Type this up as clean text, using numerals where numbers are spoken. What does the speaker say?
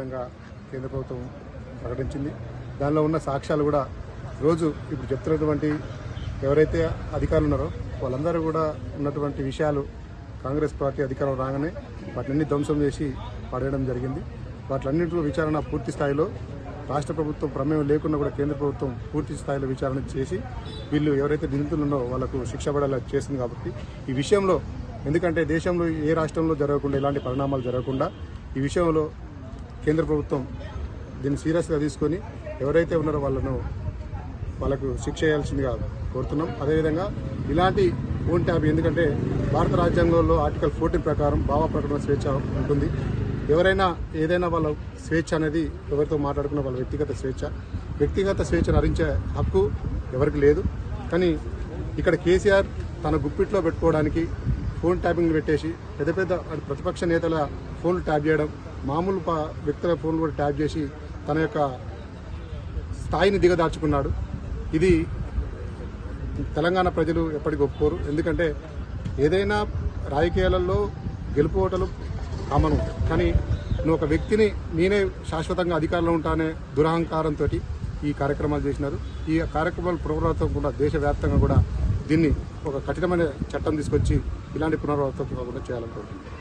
విధంగా కేంద్ర ప్రభుత్వం ప్రకటించింది. దానిలో ఉన్న సాక్ష్యాలు కూడా రోజు ఇప్పుడు చెప్తున్నటువంటి ఎవరైతే అధికారులు ఉన్నారో వాళ్ళందరూ కూడా ఉన్నటువంటి విషయాలు కాంగ్రెస్ పార్టీ అధికారం రాగానే వాటిని ధ్వంసం చేసి పడేయడం జరిగింది. వాటిలన్నింటిలో విచారణ పూర్తి స్థాయిలో రాష్ట్ర ప్రభుత్వం ప్రమేయం లేకుండా కూడా కేంద్ర ప్రభుత్వం పూర్తి స్థాయిలో విచారణ చేసి వీళ్ళు ఎవరైతే నిందితులు ఉన్నారో వాళ్ళకు శిక్ష పడేలా చేసింది. కాబట్టి ఈ విషయంలో ఎందుకంటే దేశంలో ఏ రాష్ట్రంలో జరగకుండా ఇలాంటి పరిణామాలు జరగకుండా ఈ విషయంలో కేంద్ర ప్రభుత్వం దీన్ని సీరియస్గా తీసుకొని ఎవరైతే ఉన్నారో వాళ్ళకు శిక్ష చేయాల్సిందిగా కోరుతున్నాం. అదేవిధంగా ఇలాంటి ఫోన్ ట్యాబ్ ఎందుకంటే భారత రాజ్యాంగంలో ఆర్టికల్ 14 ప్రకారం భావ ప్రకటన స్వేచ్ఛ ఉంటుంది. ఎవరైనా ఏదైనా వాళ్ళ స్వేచ్ఛ అనేది ఎవరితో మాట్లాడుకున్న వాళ్ళ వ్యక్తిగత స్వేచ్ఛను హరించే హక్కు ఎవరికి లేదు. కానీ ఇక్కడ కేసీఆర్ తన గుప్పిట్లో పెట్టుకోవడానికి ఫోన్ ట్యాపింగ్ పెట్టేసి పెద్ద ప్రతిపక్ష నేతల ఫోన్లు ట్యాప్ చేయడం, మామూలు వ్యక్తుల ఫోన్లు కూడా ట్యాప్ చేసి తన యొక్క స్థాయిని దిగదార్చుకున్నాడు. ఇది తెలంగాణ ప్రజలు ఎప్పటికీ ఒప్పుకోరు. ఎందుకంటే ఏదైనా రాజకీయాలలో గెలుపు ఓటలు కామన్ ఉంటాయి. కానీ నువ్వు ఒక వ్యక్తిని నేనే శాశ్వతంగా అధికారంలో ఉంటానే దురహంకారంతో ఈ కార్యక్రమాలు చేసినారు. ఈ కార్యక్రమాలు పునరావృతం కూడా దేశవ్యాప్తంగా కూడా దీన్ని ఒక కఠినమైన చట్టం తీసుకొచ్చి ఇలాంటి పునరావృతం కాకుండా చేయాలనుకుంటున్నాను.